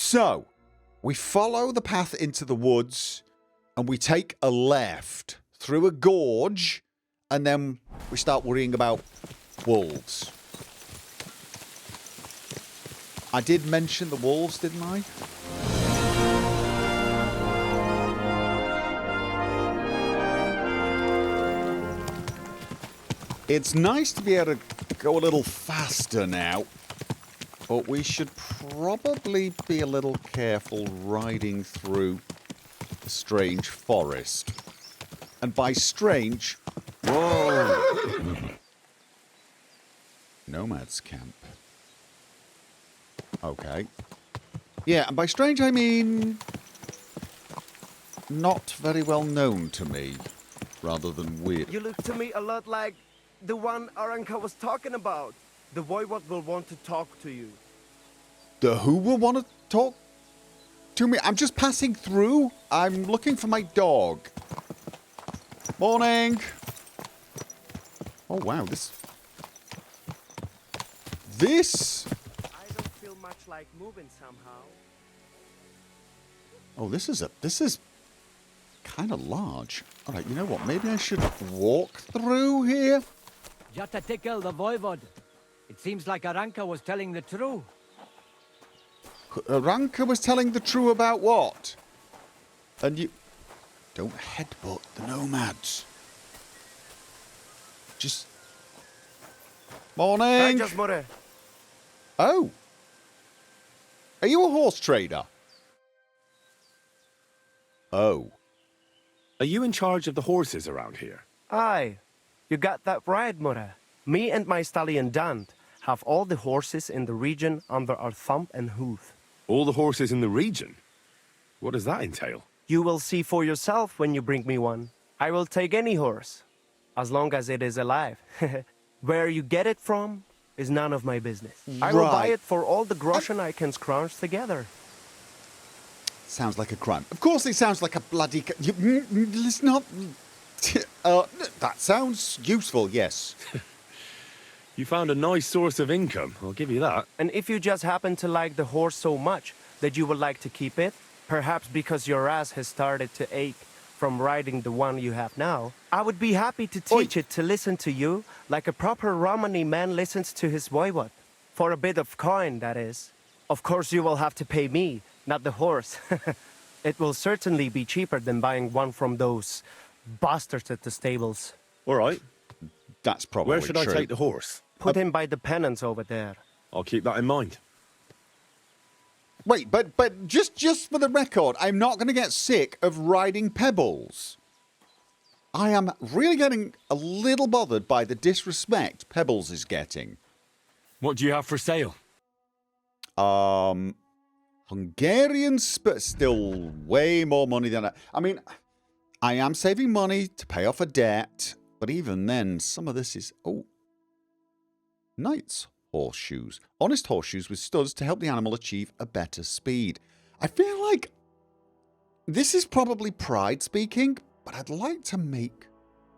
So, we follow the path into the woods, and we take a left through a gorge, and then we start worrying about wolves. I did mention the wolves, didn't I? It's nice to be able to go a little faster now, but we should probably be a little careful riding through a strange forest. And by strange... Whoa! Nomad's camp. Okay. Yeah, and by strange I mean... not very well known to me, rather than weird. You look to me a lot like the one Aranka was talking about. The Voivode will want to talk to you. The who will want to talk to me? I'm just passing through. I'm looking for my dog. Morning. Oh, wow, this... I don't feel much like moving somehow. Oh, this is kind of large. All right, you know what? Maybe I should walk through here. Just to tickle the Voivode. It seems like Aranka was telling the truth. Aranka was telling the truth about what? And you... Don't headbutt the nomads. Just... Morning! Oh! Are you a horse trader? Oh. Are you in charge of the horses around here? Aye, you got that right, Mure. Me and my stallion Dant have all the horses in the region under our thumb and hoof. All the horses in the region? What does that entail? You will see for yourself when you bring me one. I will take any horse, as long as it is alive. Where you get it from is none of my business. I will buy it for all the groschen I can scrounge together. Sounds like a crime. Of course it sounds like a bloody... Let's not... that sounds useful, yes. You found a nice source of income, I'll give you that. And if you just happen to like the horse so much that you would like to keep it, perhaps because your ass has started to ache from riding the one you have now, I would be happy to teach it to listen to you like a proper Romani man listens to his Voivode. For a bit of coin, that is. Of course you will have to pay me, not the horse. It will certainly be cheaper than buying one from those bastards at the stables. All right. That's probably Where should I take the horse? Put him by the pennants over there. I'll keep that in mind. Wait, but just for the record, I'm not going to get sick of riding Pebbles. I am really getting a little bothered by the disrespect Pebbles is getting. What do you have for sale? Hungarian still way more money than I mean, I am saving money to pay off a debt, but even then, some of this is... Oh. Knight's horseshoes. Honest horseshoes with studs to help the animal achieve a better speed. I feel like this is probably pride speaking, but I'd like to make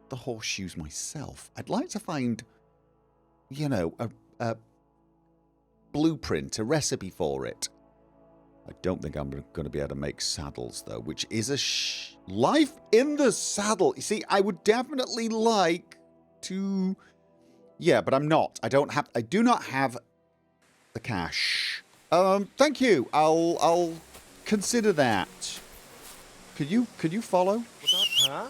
the horseshoes myself. I'd like to find, you know, a blueprint, a recipe for it. I don't think I'm going to be able to make saddles, though, which is a life in the saddle. You see, I would definitely like to... Yeah, but I'm not. I do not have the cash. Thank you. I'll consider that. Could you follow? Huh?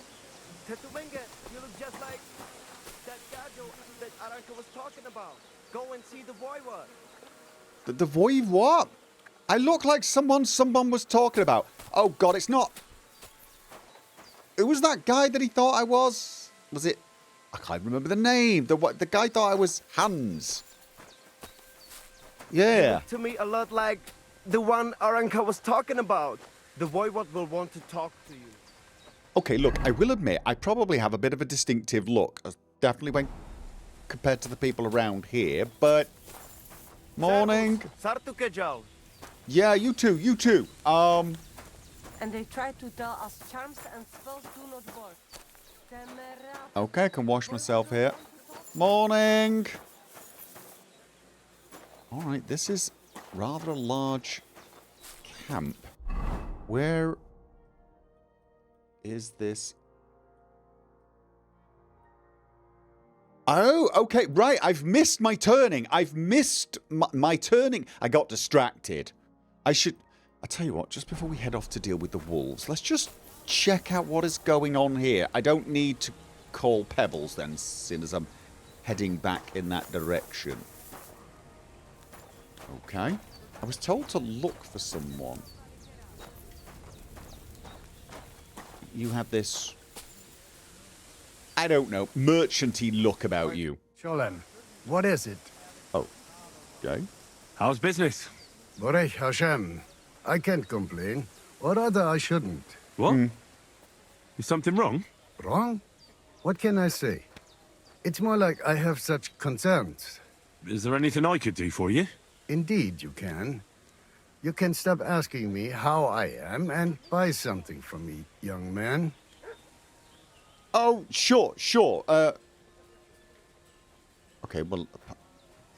Tetubenga, you look just like that gajo that Aranka was talking about. Go and see the Voivode. The Voivode what? I look like someone was talking about. Oh God, it's not. Who was that guy that he thought I was? Was it? I can't remember the name. The guy thought I was Hans. Yeah. You look to me a lot like the one Aranka was talking about. The Voivode will want to talk to you. Okay, look, I will admit, I probably have a bit of a distinctive look. Definitely when compared to the people around here, but... Morning. Yeah, you too. And they try to tell us charms and spells do not work. Okay, I can wash myself here. Morning. Alright, this is rather a large camp. Where is this? Oh, okay, right. I've missed my turning. I've missed my turning. I got distracted. I tell you what, just before we head off to deal with the wolves, let's just check out what is going on here. I don't need to call Pebbles then, seeing as I'm heading back in that direction. Okay. I was told to look for someone. You have this, I don't know, merchanty look about you. Sholem, what is it? Oh, okay. How's business? Borech Hashem. I can't complain. Or rather, I shouldn't. What? Is something wrong? Wrong? What can I say? It's more like I have such concerns. Is there anything I could do for you? Indeed, you can. You can stop asking me how I am and buy something from me, young man. Oh, sure. Okay, well,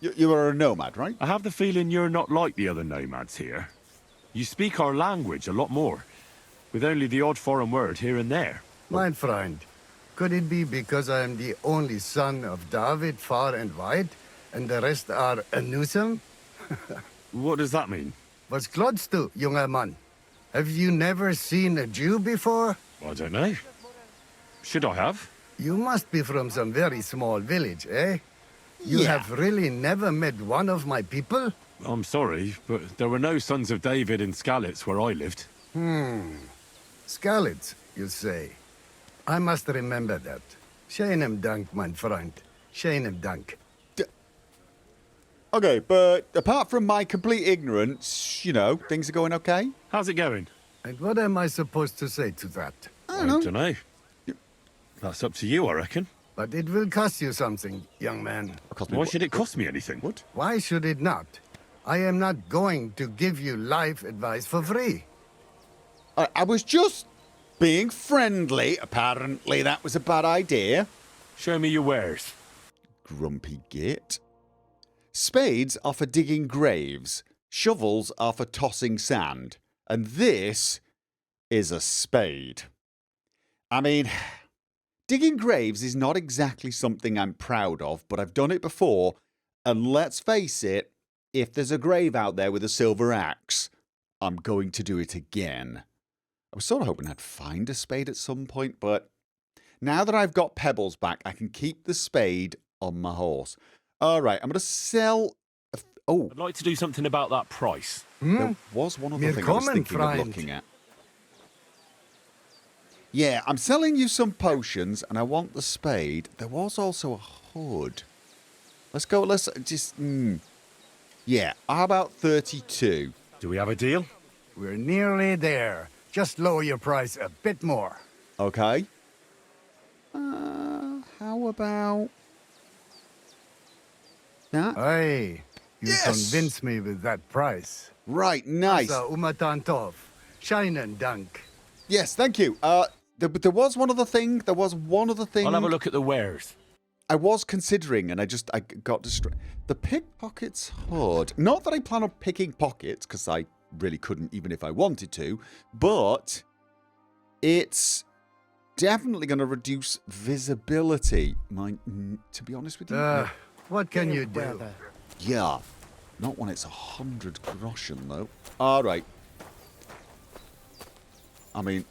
you are a nomad, right? I have the feeling you're not like the other nomads here. You speak our language a lot more, with only the odd foreign word here and there. My friend, could it be because I am the only son of David far and wide, and the rest are Anusam? What does that mean? Was klotst du, junger Mann? Have you never seen a Jew before? I don't know. Should I have? You must be from some very small village, eh? You Yeah. have really never met one of my people? I'm sorry, but there were no sons of David in Skalitz where I lived. Skalitz, you say? I must remember that. Sheinem Dank, mein Freund. Sheinem Dank. Okay, but apart from my complete ignorance, you know, things are going okay? How's it going? And what am I supposed to say to that? I don't know. know. That's up to you, I reckon. But it will cost you something, young man. Why should it cost me anything? What? Why should it not? I am not going to give you life advice for free. I was just being friendly. Apparently that was a bad idea. Show me your wares. Grumpy git. Spades are for digging graves. Shovels are for tossing sand. And this is a spade. I mean, digging graves is not exactly something I'm proud of, but I've done it before. And let's face it, if there's a grave out there with a silver axe, I'm going to do it again. I was sort of hoping I'd find a spade at some point, but now that I've got Pebbles back, I can keep the spade on my horse. All right, I'm going to sell... I'd like to do something about that price. There was one other thing I was Willkommen, thinking of Freund. looking at. Yeah, I'm selling you some potions, and I want the spade. There was also a hood. Let's go, let's just... Yeah, how about 32? Do we have a deal? We're nearly there. Just lower your price a bit more. Okay. How about... that? Aye, you Yes! convinced me with that price. Right, nice. Umatan Tov. Scheinen Dank. Yes, thank you. There was one other thing. I'll have a look at the wares. I was considering, and I got distracted. The pickpocket's hood. Not that I plan on picking pockets, because I really couldn't, even if I wanted to. But it's definitely going to reduce visibility. To be honest with you, What can you do? Weather. yeah, not when it's 100 groschen though. All right. I mean,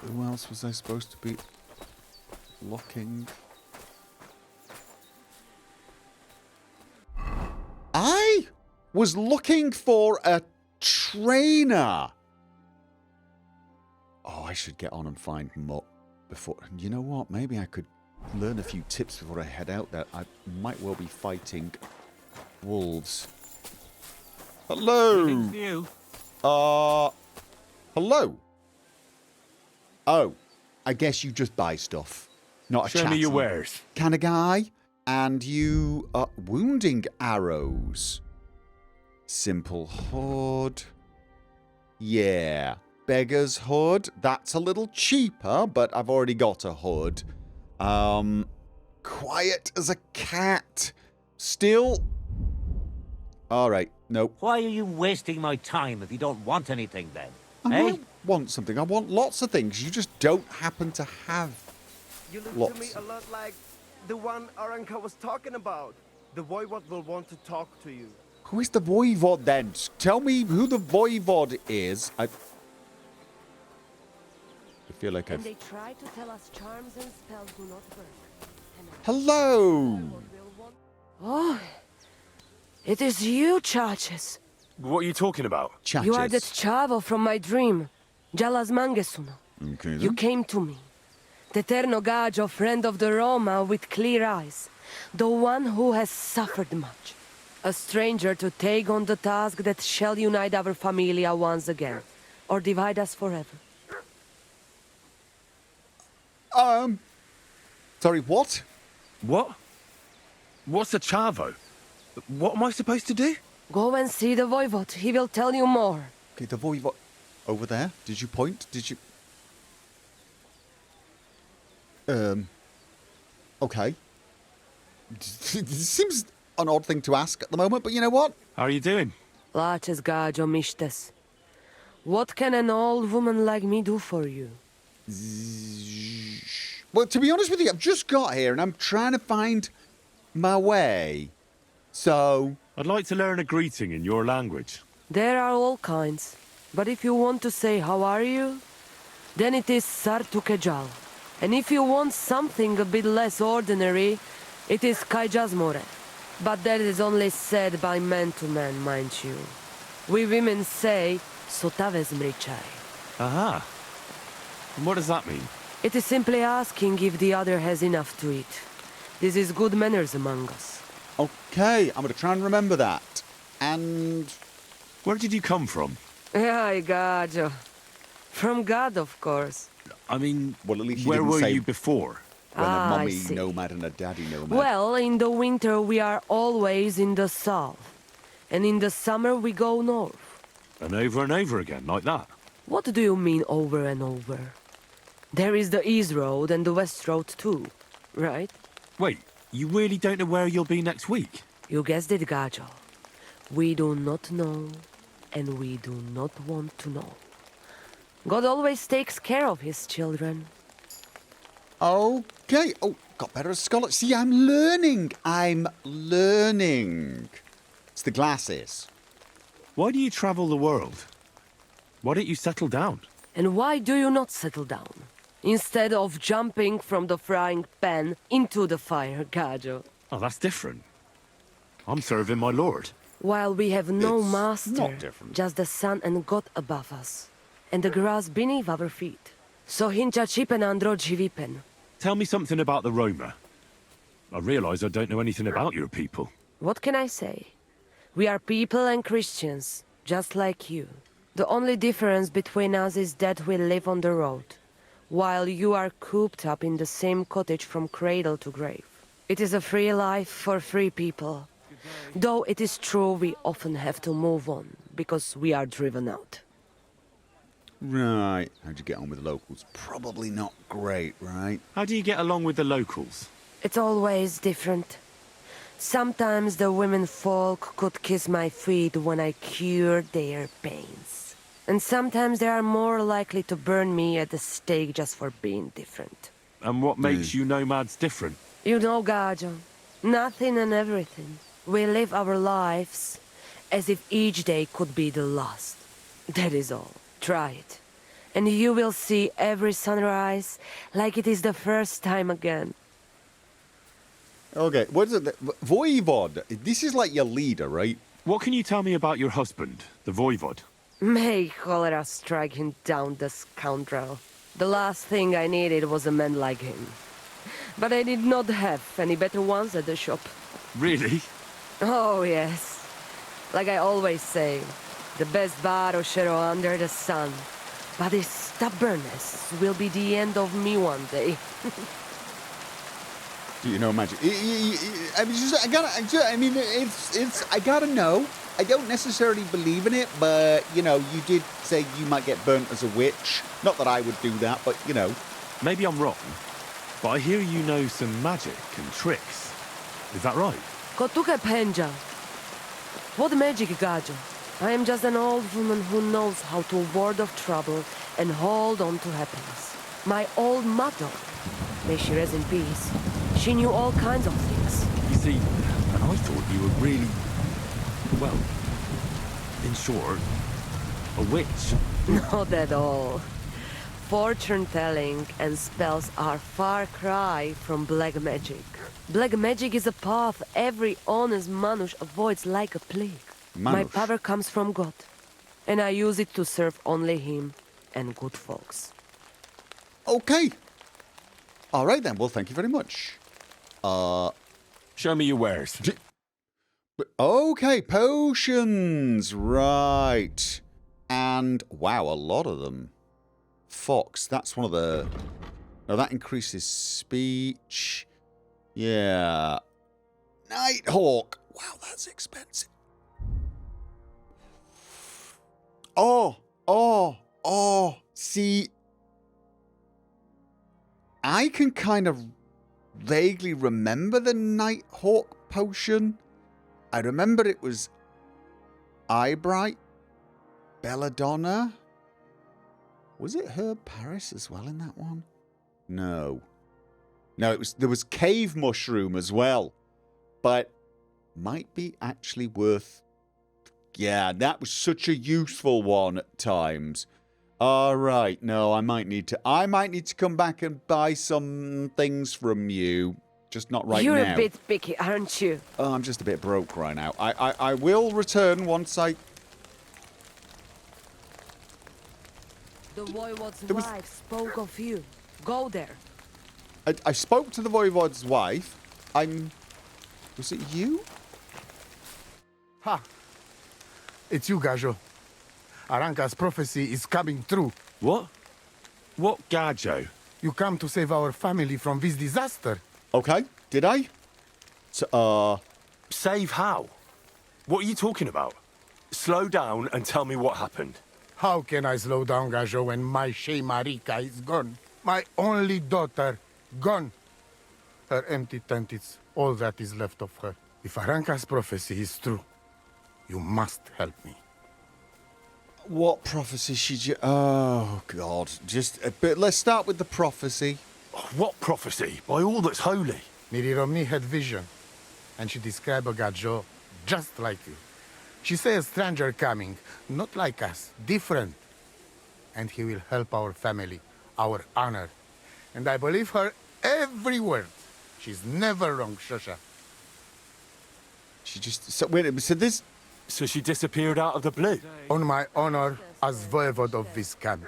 who else was I supposed to be looking? I was looking for a trainer. Oh, I should get on and find more before. You know what? Maybe I could learn a few tips before I head out there. I might well be fighting wolves. Hello. You. Hello. Oh, I guess you just buy stuff. Not a Show me your chatty wares. kind of guy. And you are wounding arrows. Simple hood. Yeah. Beggar's hood. That's a little cheaper, but I've already got a hood. Quiet as a cat. Still All right. Nope. Why are you wasting my time if you don't want anything then? I Eh? might want something. I want lots of things. You just don't happen to have You look lots. to me a lot like the one Aranka was talking about. The Voivode will want to talk to you. Who is the Voivode then? Tell me who the Voivode is. I feel like And I've... they try to tell us charms and spells do not work. And Hello! oh, it is you, Chaches. What are you talking about? You are that Chaches. Chavo from my dream. Jalas Mangesuno. Okay, You then. came to me. The Terno Gajo, friend of the Roma with clear eyes. The one who has suffered much. A stranger to take on the task that shall unite our familia once again. Or divide us forever. Sorry, what? What? What's a Chavo? What am I supposed to do? Go and see the Voivode. He will tell you more. Okay, the Voivode... Over there? Did you point? Did you... Okay. This seems an odd thing to ask at the moment, but you know what? How are you doing? Laches Gajo Mishtes. What can an old woman like me do for you? Well, to be honest with you, I've just got here and I'm trying to find my way. So... I'd like to learn a greeting in your language. There are all kinds. But if you want to say how are you, then it is Sartukejal. And if you want something a bit less ordinary, it is Kaijazmore. But that is only said by man to man, mind you. We women say, Sotaves mrichai. Aha. And what does that mean? It is simply asking if the other has enough to eat. This is good manners among us. Okay, I'm going to try and remember that. And... Where did you come from? Ay, Gajo. From God, of course. I mean, Well, at least you where didn't were say- you before? when a I mummy see. nomad and a daddy nomad. Well, in the winter we are always in the south. And in the summer we go north. And over again, like that? What do you mean over and over? There is the East Road and the West Road too, right? Wait, you really don't know where you'll be next week? You guessed it, Gajo. We do not know, and we do not want to know. God always takes care of his children. Okay. Oh, got better at Skalitz. See, I'm learning. It's the glasses. Why do you travel the world? Why don't you settle down? And why do you not settle down? Instead of jumping from the frying pan into the fire, Gajo. Oh, that's different. I'm serving my lord. While we have no It's master, not different. just the sun and God above us, and the grass beneath our feet. So hincha chipen andro jivipen. Tell me something about the Roma. I realise I don't know anything about your people. What can I say? We are people and Christians, just like you. The only difference between us is that we live on the road, while you are cooped up in the same cottage from cradle to grave. It is a free life for free people. Though it is true we often have to move on, because we are driven out. Right. How'd you get on with the locals? Probably not great, right? How do you get along with the locals? It's always different. Sometimes the women folk could kiss my feet when I cured their pains. And sometimes they are more likely to burn me at the stake just for being different. And what makes you nomads different? You know, Gajo, nothing and everything. We live our lives as if each day could be the last. That is all. Try it. And you will see every sunrise like it is the first time again. Okay. What is it? Voivode. This is like your leader, right? What can you tell me about your husband, the Voivode? May cholera strike him down, the scoundrel. The last thing I needed was a man like him. But I did not have any better ones at the shop. Really? Oh, yes. Like I always say, the best baroshero under the sun. But his stubbornness will be the end of me one day. Do you know magic? I mean, I gotta know. I don't necessarily believe in it, but, you know, you did say you might get burnt as a witch. Not that I would do that, but, you know. Maybe I'm wrong, but I hear you know some magic and tricks. Is that right? Kotuke penja. What magic, Gajo? I am just an old woman who knows how to ward off trouble and hold on to happiness. My old mother, may she rest in peace, she knew all kinds of things. You see, I thought you were really, well, in short, a witch. Not at all. Fortune-telling and spells are far cry from black magic. Black magic is a path every honest Manush avoids like a plague. My power comes from God, and I use it to serve only Him and good folks. Okay. All right then. Well, thank you very much. Show me your wares. Okay, potions. Right. And wow, a lot of them. Fox, that's one of the... No, that increases speech. Yeah. Nighthawk. Wow, that's expensive. See, I can kind of vaguely remember the Nighthawk potion. I remember it was Eyebright, Belladonna. Was it Herb Paris as well in that one? No. No, there was Cave Mushroom as well. But might be actually worth... Yeah, that was such a useful one at times. All right, no, I might need to come back and buy some things from you. Just not right now. You're a bit picky, aren't you? Oh, I'm just a bit broke right now. I will return once I... The Voivode's wife spoke of you. Go there. I spoke to the Voivode's wife. Was it you? Ha! It's you, Gajo. Aranka's prophecy is coming true. What? What Gajo? You come to save our family from this disaster. Okay, did I? So, Save how? What are you talking about? Slow down and tell me what happened. How can I slow down, Gajo, when my Shea Marika is gone? My only daughter, gone. Her empty tent is all that is left of her. If Aranka's prophecy is true, you must help me. What prophecy should you... Oh, God. But let's start with the prophecy. What prophecy? By all that's holy. Miri Romney had vision, and she described a Gajo just like you. She said a stranger coming, not like us, different. And he will help our family, our honor. And I believe her every word. She's never wrong, Shosha. She just... So, wait a minute, so this... So she disappeared out of the blue? On my honor as Voivode of this camp.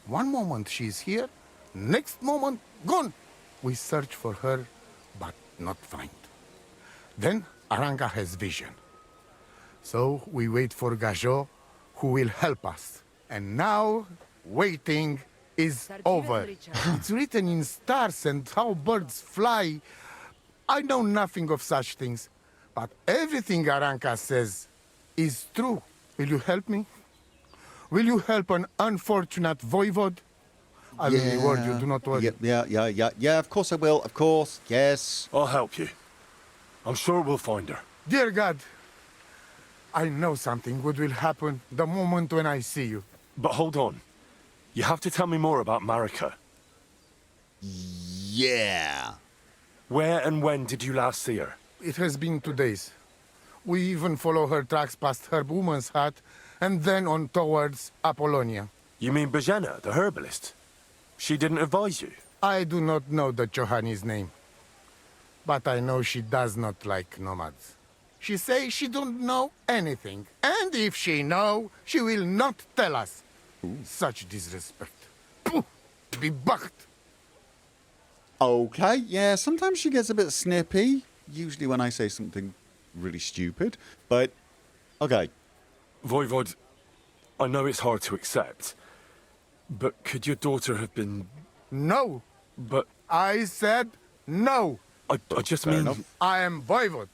One moment she's here, next moment gone. We search for her, but not find. Then Aranka has vision. So we wait for Gajo, who will help us. And now, waiting is over. It's written in stars and how birds fly. I know nothing of such things, but everything Aranka says is true. Will you help me? Will you help an unfortunate voivode? I will reward you, do not worry. Yeah, of course I will, of course, yes. I'll help you. I'm sure we'll find her. Dear God, I know something good will happen the moment when I see you. But hold on. You have to tell me more about Marika. Yeah. Where and when did you last see her? It has been 2 days. We even follow her tracks past her woman's hut and then on towards Apollonia. You mean Bajena, the herbalist? She didn't advise you? I do not know the Johani's name, but I know she does not like nomads. She says she don't know anything, and if she know, she will not tell us. Such disrespect. Pooh! Be bucked! Okay, yeah, sometimes she gets a bit snippy, usually when I say something really stupid, but okay. Voivode, I know it's hard to accept, but could your daughter have been... No! But... I said no! I just mean... enough. I am Voivode,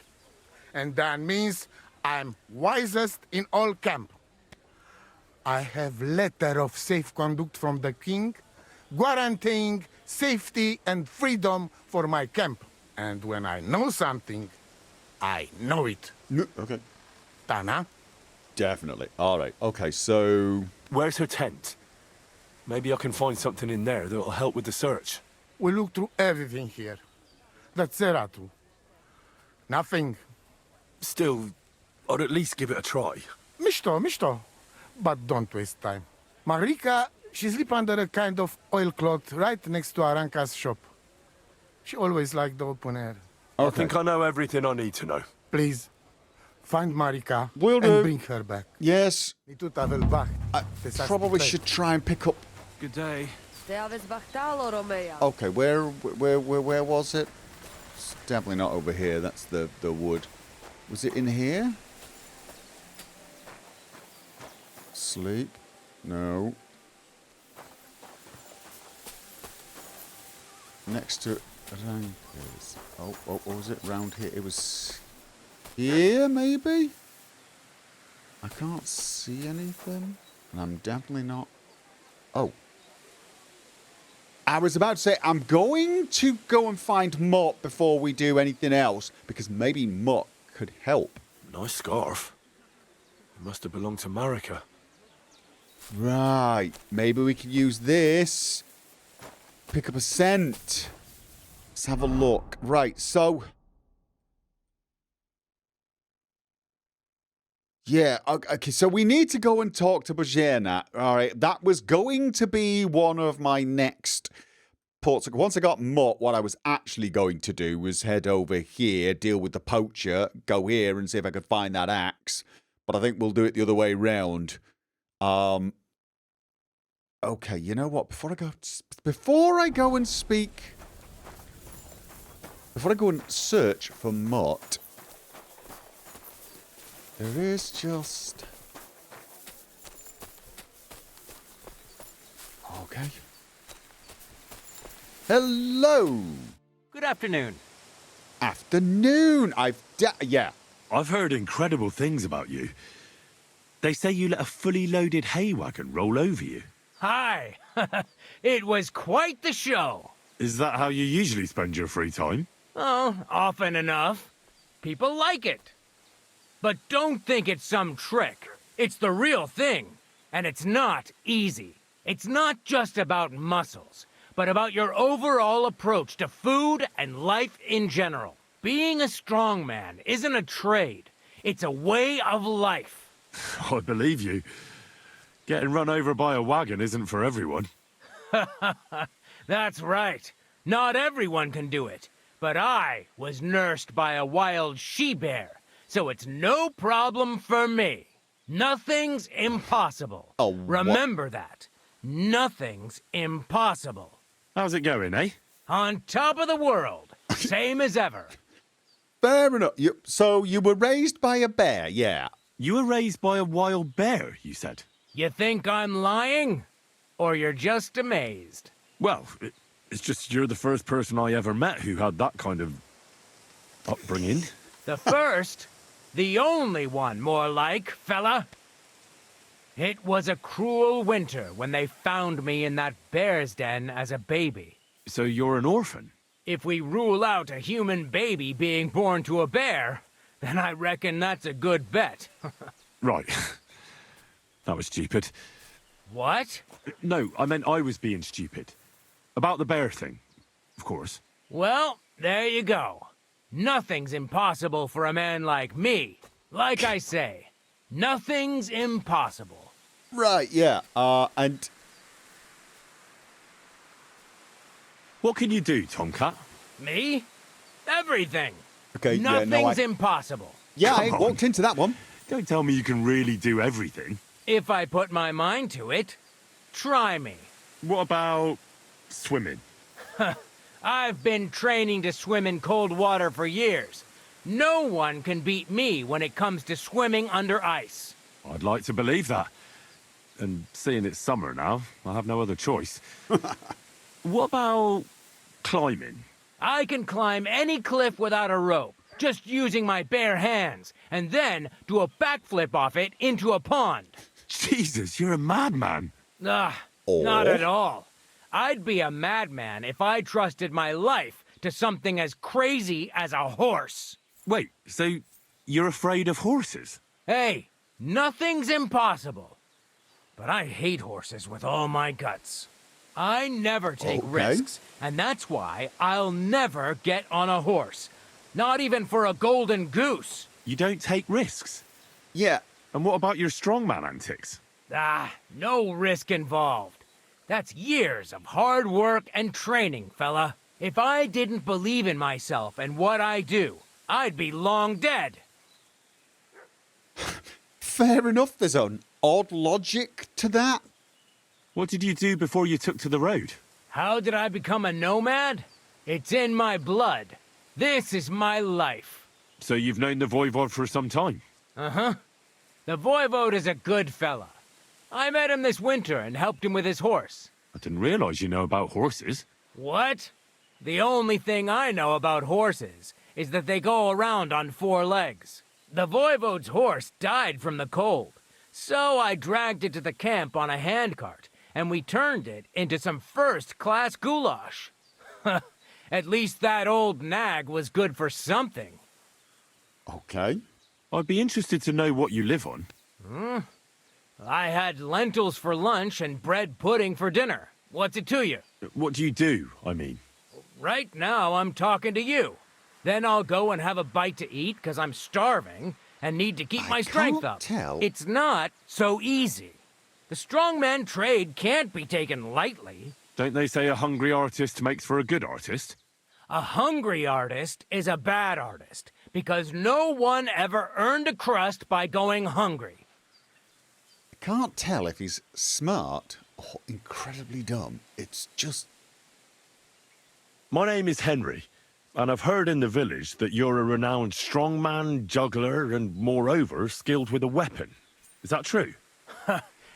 and that means I'm wisest in all camp. I have letter of safe conduct from the king, guaranteeing safety and freedom for my camp. And when I know something, I know it. No, okay. Tana? Definitely. All right. Okay, so... Where's her tent? Maybe I can find something in there that'll help with the search. We look through everything here. That's Zeratu. Nothing. Still, I'd at least give it a try. Mishto. But don't waste time. Marika, she sleep under a kind of oilcloth right next to Aranka's shop. She always liked the open air. I think I know everything I need to know. Please, find Marika Will and do. bring her back. Yes, Nitu tavel back. I probably should try and pick up... Good day. Okay, where was it? It's definitely not over here. That's the wood. Was it in here? Sleep? No. Next to Aranka's. Oh, what was it? Round here? It was here, maybe? I can't see anything. And I'm definitely not... Oh. I was about to say, I'm going to go and find Mutt before we do anything else, because maybe Mutt could help. Nice scarf. It must have belonged to Marika. Right. Maybe we could use this. Pick up a scent. Let's have a look. Right, so... Yeah, okay, so we need to go and talk to Bajena. All right, that was going to be one of my next ports. Once I got Mutt, what I was actually going to do was head over here, deal with the poacher, go here and see if I could find that axe. But I think we'll do it the other way round. Okay, you know what? Before I go and search for Mutt, there is just... Okay. Hello! Good afternoon. Afternoon! Yeah. I've heard incredible things about you. They say you let a fully loaded hay wagon roll over you. Hi. It was quite the show. Is that how you usually spend your free time? Oh, often enough. People like it. But don't think it's some trick. It's the real thing. And it's not easy. It's not just about muscles, but about your overall approach to food and life in general. Being a strongman isn't a trade. It's a way of life. I believe you. Getting run over by a wagon isn't for everyone. That's right. Not everyone can do it. But I was nursed by a wild she-bear. So it's no problem for me. Nothing's impossible. Oh, remember that. Nothing's impossible. How's it going, eh? On top of the world. Same as ever. Fair enough. So you were raised by a bear, yeah. You were raised by a wild bear, you said. You think I'm lying? Or you're just amazed? Well, it's just you're the first person I ever met who had that kind of upbringing. The first, the only one, more like, fella. It was a cruel winter when they found me in that bear's den as a baby. So you're an orphan? If we rule out a human baby being born to a bear, then I reckon that's a good bet. Right. That was stupid. What? No, I meant I was being stupid. About the bear thing, of course. Well, there you go. Nothing's impossible for a man like me. Like I say, nothing's impossible. Right, yeah. And... What can you do, Tomcat? Me? Everything. Okay, Nothing's impossible. Yeah, I Come walked on. into that one. Don't tell me you can really do everything. If I put my mind to it, try me. What about swimming? I've been training to swim in cold water for years. No one can beat me when it comes to swimming under ice. I'd like to believe that. And seeing it's summer now, I have no other choice. What about climbing? I can climb any cliff without a rope, just using my bare hands, and then do a backflip off it into a pond. Jesus, you're a madman. Ugh, not at all. I'd be a madman if I trusted my life to something as crazy as a horse. Wait, so you're afraid of horses? Hey, nothing's impossible. But I hate horses with all my guts. I never take risks, and that's why I'll never get on a horse. Not even for a golden goose. You don't take risks? Yeah. And what about your strongman antics? No risk involved. That's years of hard work and training, fella. If I didn't believe in myself and what I do, I'd be long dead. Fair enough, there's an odd logic to that. What did you do before you took to the road? How did I become a nomad? It's in my blood. This is my life. So you've known the Voivode for some time? Uh-huh. The Voivode is a good fella. I met him this winter and helped him with his horse. I didn't realize you know about horses. What? The only thing I know about horses is that they go around on 4 legs. The Voivode's horse died from the cold, so I dragged it to the camp on a handcart, and we turned it into some first-class goulash. At least that old nag was good for something. Okay. I'd be interested to know what you live on. I had lentils for lunch and bread pudding for dinner. What's it to you? What do you do, I mean? Right now, I'm talking to you. Then I'll go and have a bite to eat because I'm starving and need to keep my strength up. Tell. It's not so easy. The strongman trade can't be taken lightly. Don't they say a hungry artist makes for a good artist? A hungry artist is a bad artist because no one ever earned a crust by going hungry. I can't tell if he's smart or incredibly dumb. It's just... My name is Henry, and I've heard in the village that you're a renowned strongman, juggler, and moreover, skilled with a weapon. Is that true?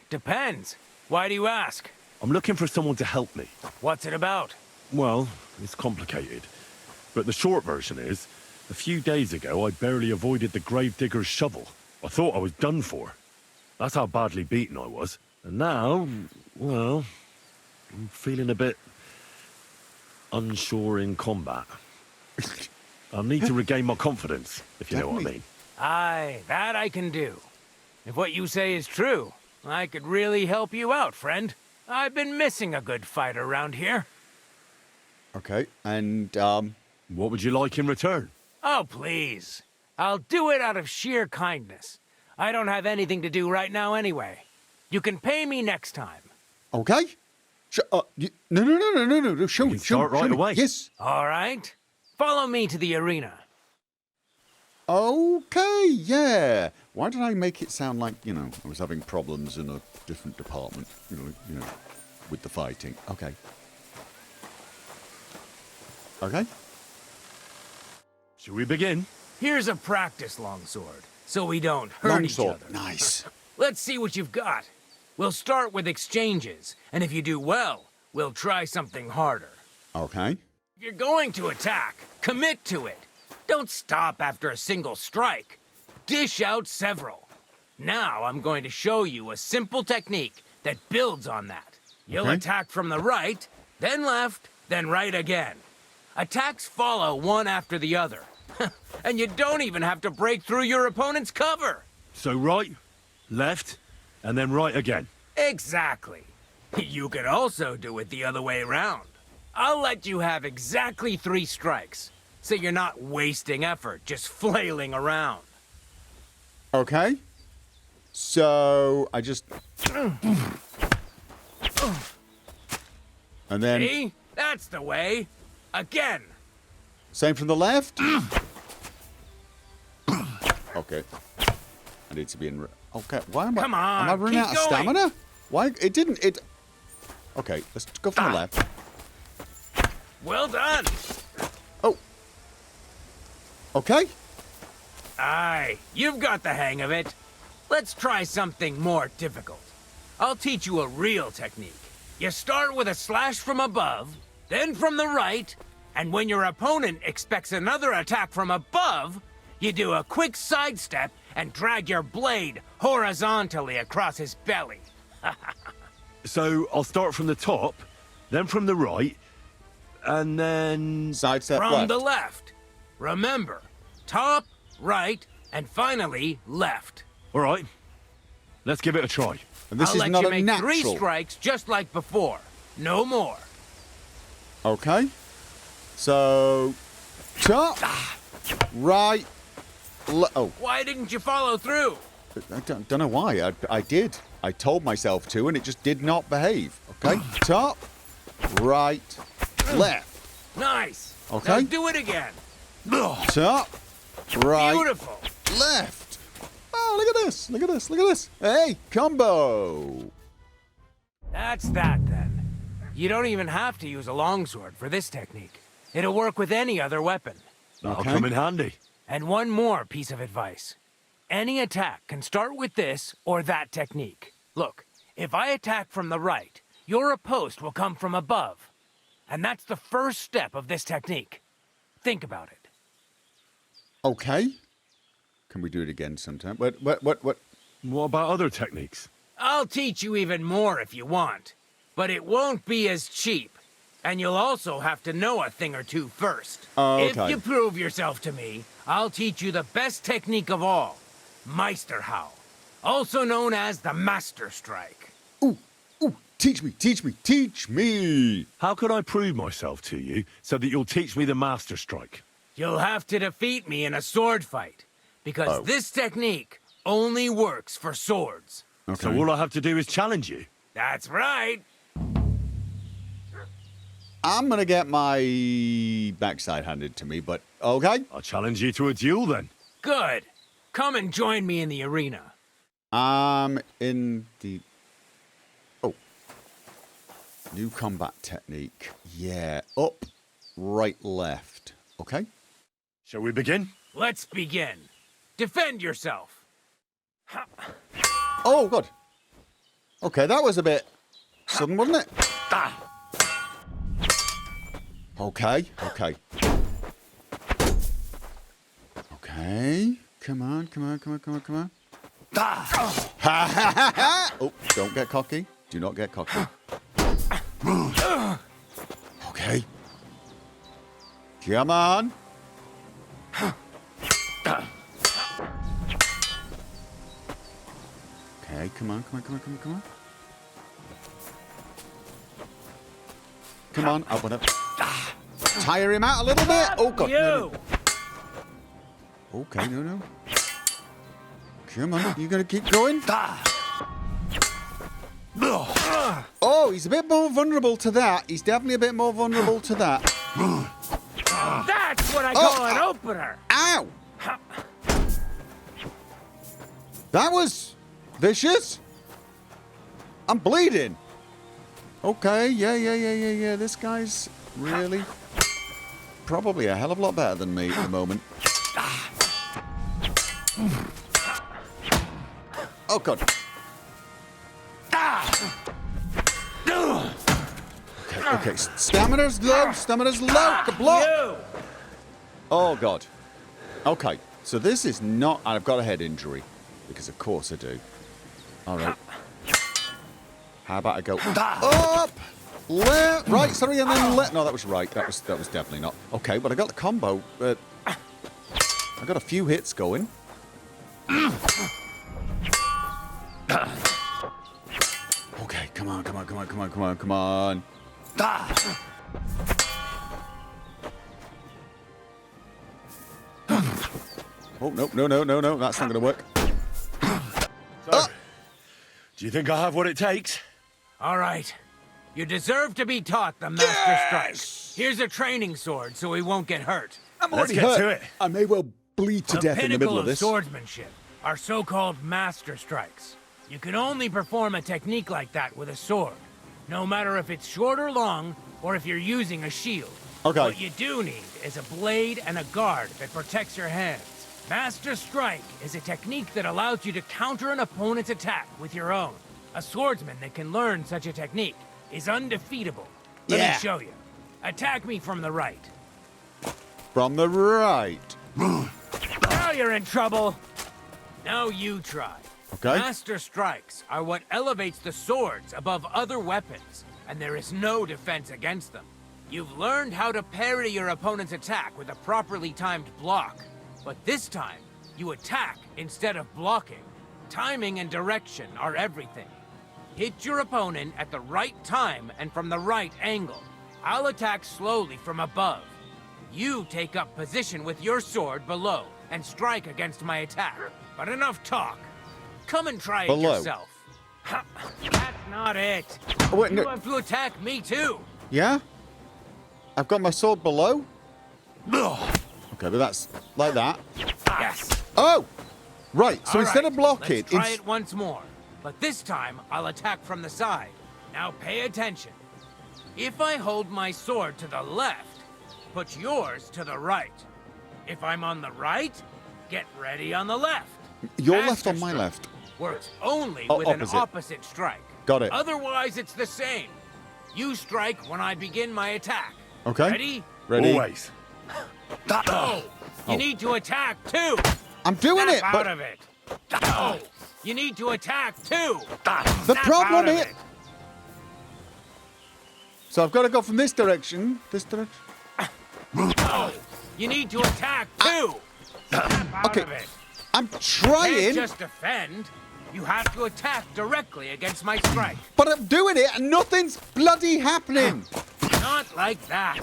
Depends. Why do you ask? I'm looking for someone to help me. What's it about? Well, it's complicated. But the short version is, a few days ago I barely avoided the gravedigger's shovel. I thought I was done for. That's how badly beaten I was. And now, well, I'm feeling a bit unsure in combat. I need to regain my confidence, if you know what I mean. Aye, that I can do. If what you say is true, I could really help you out, friend. I've been missing a good fight around here. Okay, and, What would you like in return? Oh, please. I'll do it out of sheer kindness. I don't have anything to do right now anyway. You can pay me next time. Okay. No. Show me. Start right away. Yes. All right? Follow me to the arena. Okay, yeah. Why did I make it sound like, you know, I was having problems in a different department, you know, with the fighting. Okay. Okay. Shall we begin? Here's a practice longsword, so we don't hurt each Longsword. other. Nice. Let's see what you've got. We'll start with exchanges, and if you do well, we'll try something harder. Okay. If you're going to attack, commit to it. Don't stop after a single strike. Dish out several. Now I'm going to show you a simple technique that builds on that. You'll attack from the right, then left, then right again. Attacks follow one after the other. And you don't even have to break through your opponent's cover. So right, left, and then right again. Exactly. You could also do it the other way around. I'll let you have exactly 3 strikes, so you're not wasting effort just flailing around. Okay. So, I just... And then... See? That's the way. Again. Same from the left? Okay. I need to be in... Okay, why am I... Come on, am I running keep out of going. stamina? Why? It didn't... It... Okay, let's go from the left. Well done. Oh. Okay. Aye, you've got the hang of it. Let's try something more difficult. I'll teach you a real technique. You start with a slash from above, then from the right, and when your opponent expects another attack from above, you do a quick sidestep and drag your blade horizontally across his belly. So I'll start from the top, then from the right, and then... Sidestep From left. the left. Remember, top, right, and finally left. All right. Let's give it a try. And this I'll is let not you a make natural. 3 strikes just like before. No more. Okay. So, top, right, oh, Why didn't you follow through? I don't know why. I did. I told myself to, and it just did not behave. Okay. Top, right, left. Nice. Okay. Now do it again. Top, right, Beautiful. left. Oh, look at this. Look at this. Look at this. Hey, combo. That's that then. You don't even have to use a longsword for this technique. It'll work with any other weapon. That'll Okay. come in handy. And one more piece of advice. Any attack can start with this or that technique. Look, if I attack from the right, your riposte will come from above. And that's the first step of this technique. Think about it. Okay. Can we do it again sometime? What? What about other techniques? I'll teach you even more if you want. But it won't be as cheap. And you'll also have to know a thing or two first. Okay. If you prove yourself to me, I'll teach you the best technique of all. Meisterhau. Also known as the Master Strike. Ooh, teach me, teach me, teach me. How can I prove myself to you so that you'll teach me the Master Strike? You'll have to defeat me in a sword fight. Because this technique only works for swords. Okay. So all I have to do is challenge you. That's right. I'm gonna get my backside handed to me, but okay. I'll challenge you to a duel then. Good. Come and join me in the arena. I'm in the... Oh. New combat technique. Yeah. Up, right, left. Okay. Shall we begin? Let's begin. Defend yourself. Oh, God. Okay, that was a bit sudden, wasn't it? Okay, okay. Okay. Come on, come on, come on, come on, come on. Ha ha ha ha! Oh, don't get cocky. Do not get cocky. Okay. Come on. Okay, come on, come on, come on, come on, come on. Come on, I want to tire him out a little bit. Oh, God. No, no. Okay, no, no. Come on, you gonna keep going? Oh, he's a bit more vulnerable to that. He's definitely a bit more vulnerable to that. That's what I call an opener. Ow! That was vicious. I'm bleeding. Okay, yeah. This guy's really probably a hell of a lot better than me at the moment. Oh, God. Okay. Stamina's low. Stamina's low. The block. Oh, God. Okay. So this is not... I've got a head injury. Because of course I do. All right. How about I go up, left, right, sorry, and then left. No, that was right. That was definitely not. Okay, but I got the combo. I got a few hits going. Okay, come on, come on, come on, come on, come on, come on. Oh, no, that's not going to work. So, do you think I have what it takes? All right. You deserve to be taught the Master Strike. Here's a training sword so he won't get hurt. I'm Let's already get hurt. to it. I may well bleed to death in the middle of this. The pinnacle of swordsmanship are so-called Master Strikes. You can only perform a technique like that with a sword, no matter if it's short or long, or if you're using a shield. Okay. What you do need is a blade and a guard that protects your hands. Master Strike is a technique that allows you to counter an opponent's attack with your own. A swordsman that can learn such a technique is undefeatable. Let me show you. Attack me from the right. From the right. Now you're in trouble. Now you try. Okay. Master Strikes are what elevates the swords above other weapons, and there is no defense against them. You've learned how to parry your opponent's attack with a properly timed block. But this time, you attack instead of blocking. Timing and direction are everything. Hit your opponent at the right time and from the right angle. I'll attack slowly from above. You take up position with your sword below and strike against my attack. But enough talk. Come and try it Below. yourself. That's not it. Oh, wait, You no. have to attack me too. Yeah? I've got my sword below? Okay, but that's like that. Yes. Oh! Right, so All instead right, of blocking... let's try it once more. But this time, I'll attack from the side. Now pay attention. If I hold my sword to the left, put yours to the right. If I'm on the right, get ready on the left. Your Master left on my stroke left. works only Oh, with opposite. an opposite strike. Got it. Otherwise, it's the same. You strike when I begin my attack. Okay. Ready? Ready? Always. Go. You need to attack too. I'm doing Snap it, out but of it. Go. You need to attack too. the Snap problem out of is... it. So I've got to go from this direction. This direction. Go. You need to attack too. Snap out Okay. of it. I'm Can't trying, just defend. You have to attack directly against my strike. but I'm doing it and nothing's bloody happening. Not like that.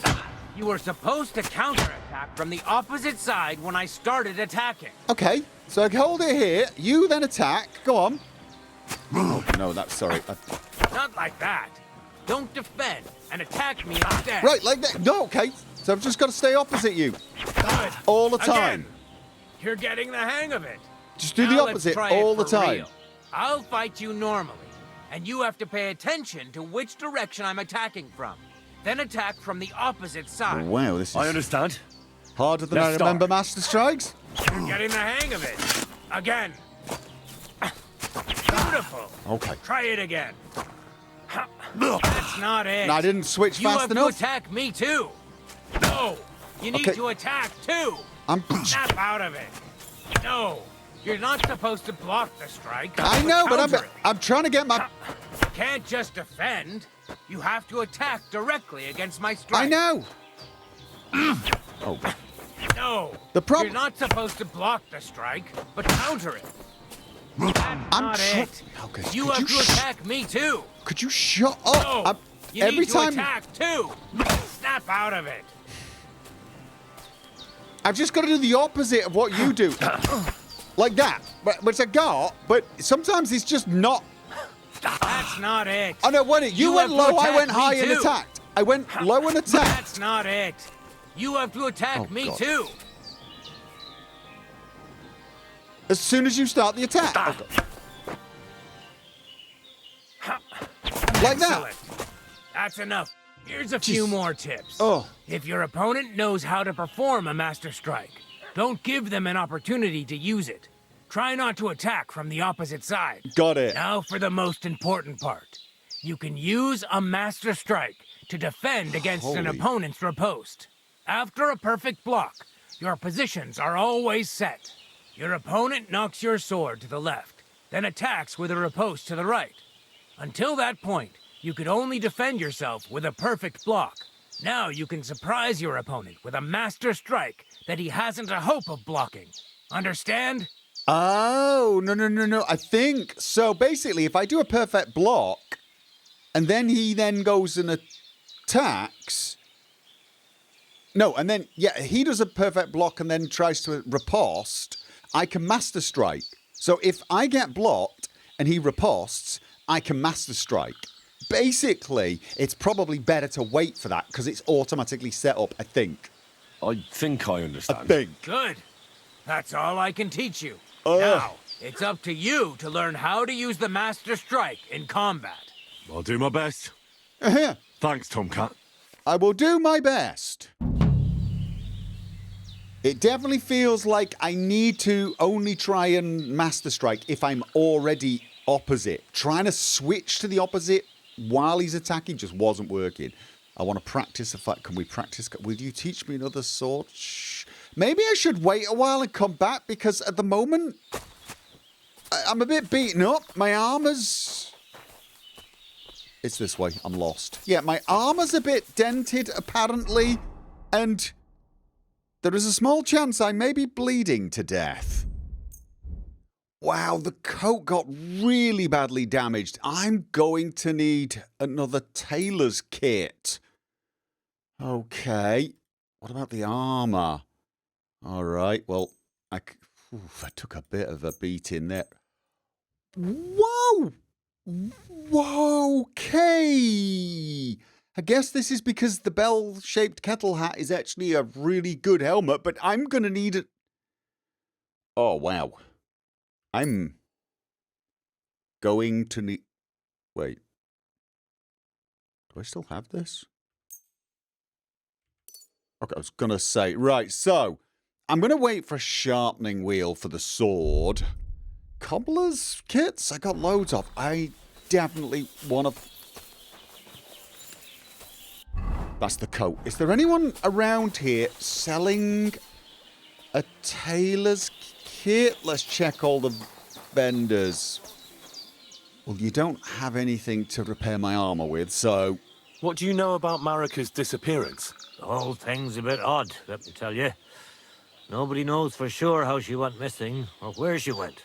You were supposed to counterattack from the opposite side when I started attacking. Okay, so I hold it here. You then attack. Go on. Oh, no, that's sorry. Not like that. Don't defend and attack me instead. Right, like that. No, okay. So I've just got to stay opposite you Good. all the time. Again. You're getting the hang of it. Just do the Now let's opposite try it all the for time. real. I'll fight you normally, and you have to pay attention to which direction I'm attacking from. Then attack from the opposite side. Wow, this I is understand. harder than I Let's remember start. Master Strikes. You're getting the hang of it. Again. Beautiful. Okay. Try it again. That's not it. No, I didn't switch You fast have enough. to attack me too. No. You need Okay. to attack too. I'm... Snap out of it. No. You're not supposed to block the strike. I know, but counter it. I'm trying to get my... You can't just defend. You have to attack directly against my strike. I know. Oh, No. The prob- You're not supposed to block the strike, but counter it. That's I'm not it. Okay, You could have you to sh- attack me too. could you shut up? No. I'm- You every need to time... attack too. Snap out of it. I've just got to do the opposite of what you do. Like that, which I got, but sometimes it's just not... That's not it. Oh no, when you went have to low, I attack went me high and too. attacked. I went low and attacked. That's not it. You have to attack Oh, me God. too. As soon as you start the attack. Oh, God. Like that. Excellent. That's enough. Here's a few Jeez. more tips. Oh. If your opponent knows how to perform a master strike, don't give them an opportunity to use it. Try not to attack from the opposite side. Got it. Now for the most important part. You can use a master strike to defend against an Holy- opponent's riposte. After a perfect block, your positions are always set. Your opponent knocks your sword to the left, then attacks with a riposte to the right. Until that point, you could only defend yourself with a perfect block. Now you can surprise your opponent with a master strike that he hasn't a hope of blocking. Understand? Oh, no. I think, so basically, if I do a perfect block, and then he then goes and attacks... No, and then, yeah, he does a perfect block and then tries to riposte, I can master strike. So if I get blocked and he riposts, I can master strike. Basically, it's probably better to wait for that because it's automatically set up, I think. I think I understand. I think. Good. That's all I can teach you. Ugh. Now, it's up to you to learn how to use the master strike in combat. I'll do my best. Yeah. Thanks, Tomcat. I will do my best. It definitely feels like I need to only try and master strike if I'm already opposite. Trying to switch to the opposite while he's attacking just wasn't working. I want to practice a fight. Can we practice? Will you teach me another sword? Shh. Maybe I should wait a while and come back because at the moment I'm a bit beaten up. My armor's... It's this way. I'm lost. Yeah, my armor's a bit dented apparently, and there is a small chance I may be bleeding to death. Wow, the coat got really badly damaged. I'm going to need another tailor's kit. Okay. What about the armor? All right, well, I took a bit of a beating there. Whoa! Whoa, okay. I guess this is because the bell-shaped kettle hat is actually a really good helmet, but I'm going to need it. Oh, wow. I'm going to need... Wait. Do I still have this? Okay, I was going to say... Right, so... I'm going to wait for a sharpening wheel for the sword. Cobbler's kits? I got loads of. I definitely want to... That's the coat. Is there anyone around here selling a tailor's kit? Let's check all the vendors. Well, you don't have anything to repair my armor with, so... What do you know about Marika's disappearance? The whole thing's a bit odd, let me tell you. Nobody knows for sure how she went missing, or where she went.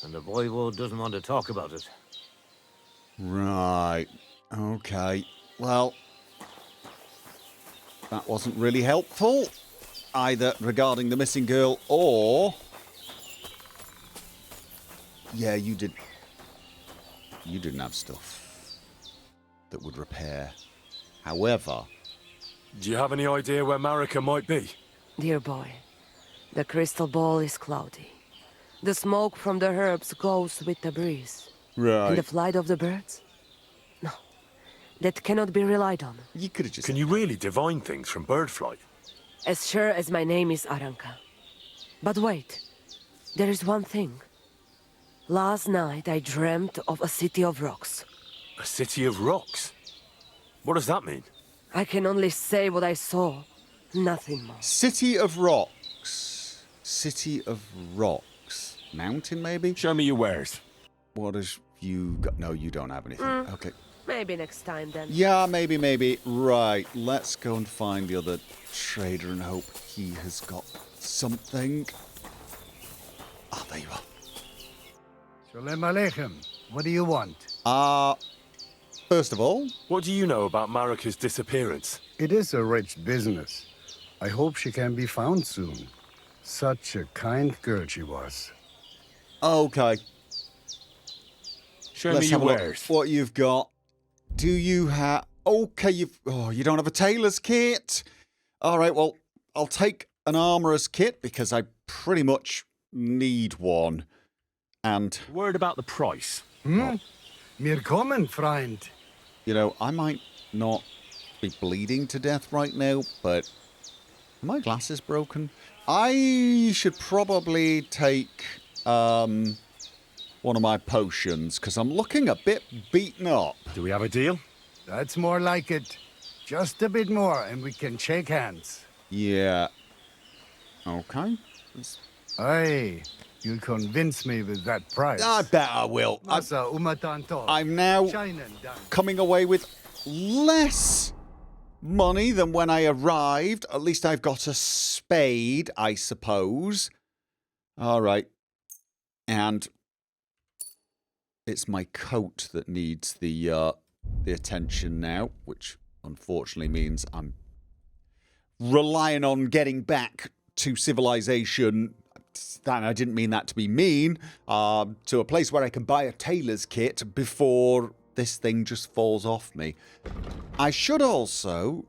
And the Voivode doesn't want to talk about it. Right. Okay. Well... That wasn't really helpful, either regarding the missing girl or... Yeah, you didn't have stuff that would repair. However... Do you have any idea where Marika might be? Dear boy, the crystal ball is cloudy. The smoke from the herbs goes with the breeze. Right. And the flight of the birds? No, that cannot be relied on. You could have just... Can you really divine things from bird flight? As sure as my name is Aranka. But wait, there is one thing. Last night I dreamt of a city of rocks. A city of rocks? What does that mean? I can only say what I saw, nothing more. City of Rocks. City of Rocks. Mountain, maybe? Show me your wares. What has you got? No, you don't have anything. Okay. Maybe next time then. Yeah, maybe. Right, let's go and find the other trader and hope he has got something. Ah, there you are. Shalom Aleichem. What do you want? First of all... What do you know about Marika's disappearance? It is a rich business. I hope she can be found soon. Such a kind girl she was. Okay. Show Let's me your have a look wares. what you've got. Do you have... Okay, you don't have a tailor's kit? All right, well, I'll take an armorer's kit because I pretty much need one. And... Word about the price. Mir kommen, Freund. You know, I might not be bleeding to death right now, but... Are my glasses broken? I should probably take one of my potions, because I'm looking a bit beaten up. Do we have a deal? That's more like it. Just a bit more and we can shake hands. Yeah. Okay. Aye, you'll convince me with that price. I bet I will. Masa umatanto. I'm now coming away with less money than when I arrived. At least I've got a spade, I suppose. All right. And it's my coat that needs the attention now, which unfortunately means I'm relying on getting back to civilization. And I didn't mean that to be mean. To a place where I can buy a tailor's kit before this thing just falls off me. I should also...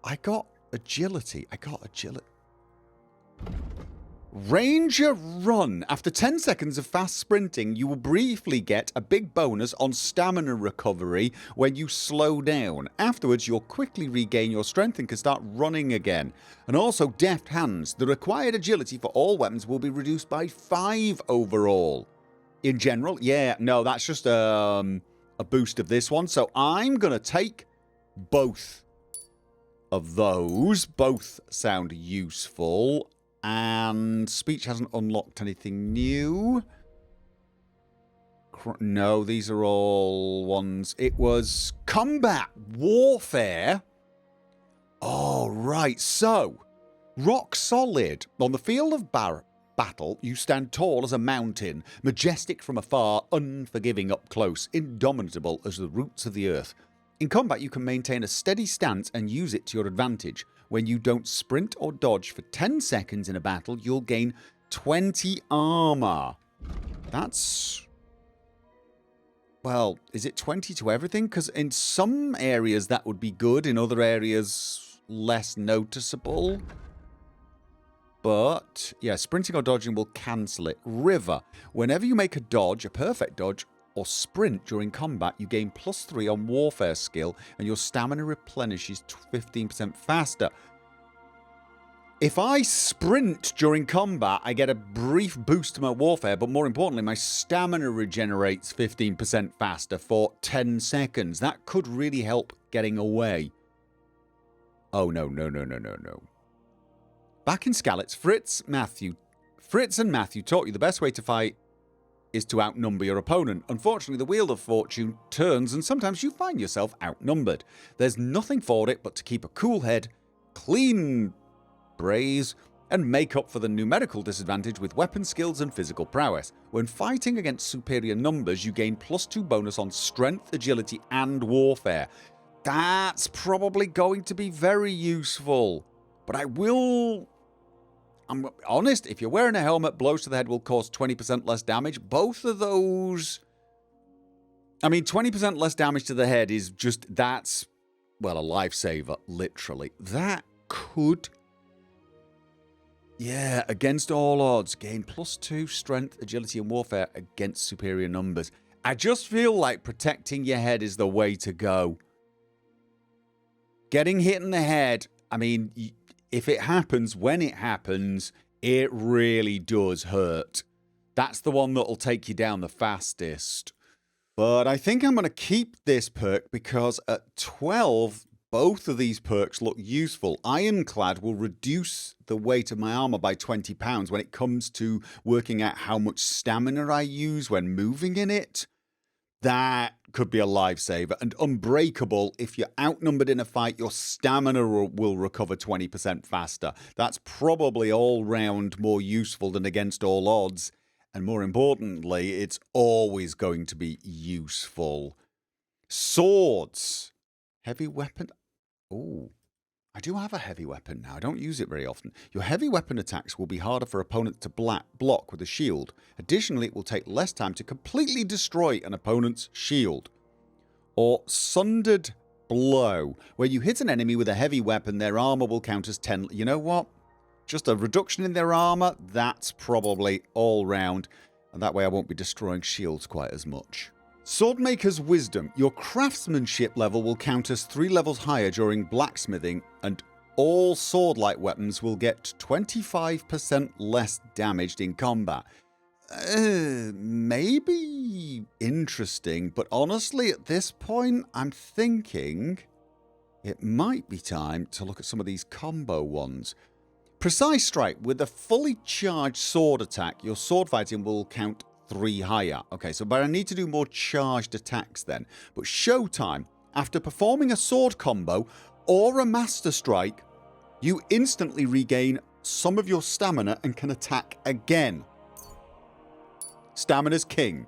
I got agility. Ranger Run. After 10 seconds of fast sprinting, you will briefly get a big bonus on stamina recovery when you slow down. Afterwards, you'll quickly regain your strength and can start running again. And also Deft Hands. The required agility for all weapons will be reduced by 5 overall. In general, yeah, no, that's just a boost of this one. So I'm going to take both of those. Both sound useful. And speech hasn't unlocked anything new. No, these are all ones. It was combat warfare. Oh, right. So, rock solid. On the field of battle, battle, you stand tall as a mountain, majestic from afar, unforgiving up close, indomitable as the roots of the earth. In combat, you can maintain a steady stance and use it to your advantage. When you don't sprint or dodge for 10 seconds in a battle, you'll gain 20 armor. That's... well, is it 20 to everything? Because in some areas that would be good, in other areas less noticeable. But, yeah, sprinting or dodging will cancel it. River. Whenever you make a dodge, a perfect dodge, or sprint during combat, you gain +3 on warfare skill, and your stamina replenishes 15% faster. If I sprint during combat, I get a brief boost to my warfare, but more importantly, my stamina regenerates 15% faster for 10 seconds. That could really help getting away. Oh, no. Back in Skalitz, Fritz and Matthew taught you the best way to fight is to outnumber your opponent. Unfortunately, the wheel of fortune turns and sometimes you find yourself outnumbered. There's nothing for it but to keep a cool head, clean braze, and make up for the numerical disadvantage with weapon skills and physical prowess. When fighting against superior numbers, you gain +2 bonus on strength, agility, and warfare. That's probably going to be very useful. But I'm honest, if you're wearing a helmet, blows to the head will cause 20% less damage. Both of those... I mean, 20% less damage to the head is just... that's, well, a lifesaver, literally. That could... yeah, against all odds. Gain +2 strength, agility, and warfare against superior numbers. I just feel like protecting your head is the way to go. Getting hit in the head, I mean... if it happens, when it happens, it really does hurt. That's the one that'll take you down the fastest. But I think I'm going to keep this perk because at 12, both of these perks look useful. Ironclad will reduce the weight of my armor by 20 pounds when it comes to working out how much stamina I use when moving in it. That could be a lifesaver. And Unbreakable, if you're outnumbered in a fight, your stamina will recover 20% faster. That's probably all round more useful than Against All Odds. And more importantly, it's always going to be useful. Swords. Heavy weapon. Oh, I do have a heavy weapon now. I don't use it very often. Your heavy weapon attacks will be harder for opponents to block with a shield. Additionally, it will take less time to completely destroy an opponent's shield. Or Sundered Blow. Where you hit an enemy with a heavy weapon, their armor will count as 10. You know what? Just a reduction in their armor, that's probably all round. And that way I won't be destroying shields quite as much. Swordmaker's Wisdom. Your craftsmanship level will count as 3 levels higher during blacksmithing, and all sword-like weapons will get 25% less damaged in combat. Maybe interesting, but honestly at this point I'm thinking it might be time to look at some of these combo ones. Precise Strike. With a fully charged sword attack, your sword fighting will count 3 higher. Okay, so but I need to do more charged attacks then. But Showtime. After performing a sword combo or a master strike, you instantly regain some of your stamina and can attack again. Stamina's king.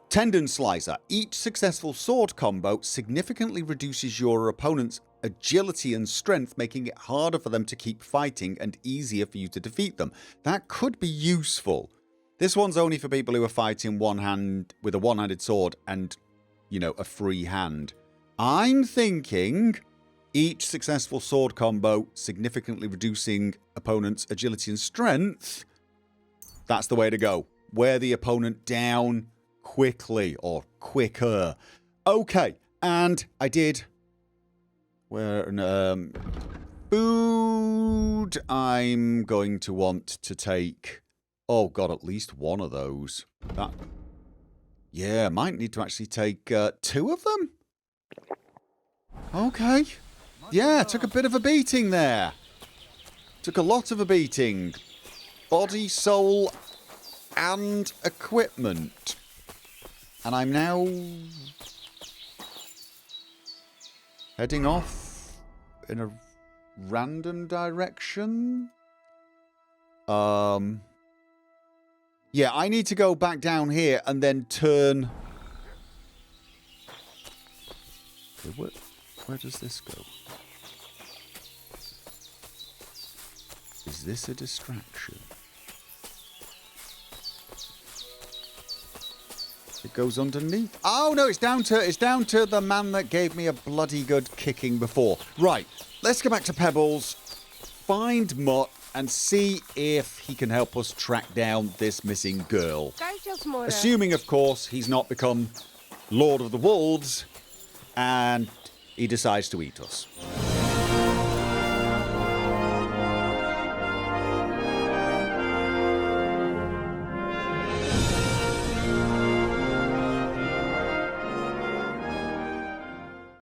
Tendon Slicer. Each successful sword combo significantly reduces your opponent's agility and strength, making it harder for them to keep fighting and easier for you to defeat them. That could be useful. This one's only for people who are fighting one hand with a one-handed sword and, you know, a free hand. I'm thinking each successful sword combo significantly reducing opponent's agility and strength. That's the way to go. Wear the opponent down quickly or quicker. Okay, and I did... food. I'm going to want to take... oh god, at least one of those. Yeah, might need to actually take 2 of them. Okay. Yeah, took a bit of a beating there. Took a lot of a beating. Body, soul, and equipment. And I'm now heading off in a random direction. Yeah, I need to go back down here and then turn... Where does this go? Is this a distraction? It goes underneath. Oh no, it's down to the man that gave me a bloody good kicking before. Right, let's go back to Pebbles, find Mutt, and see if he can help us track down this missing girl. Assuming, of course, he's not become Lord of the Wolves and he decides to eat us.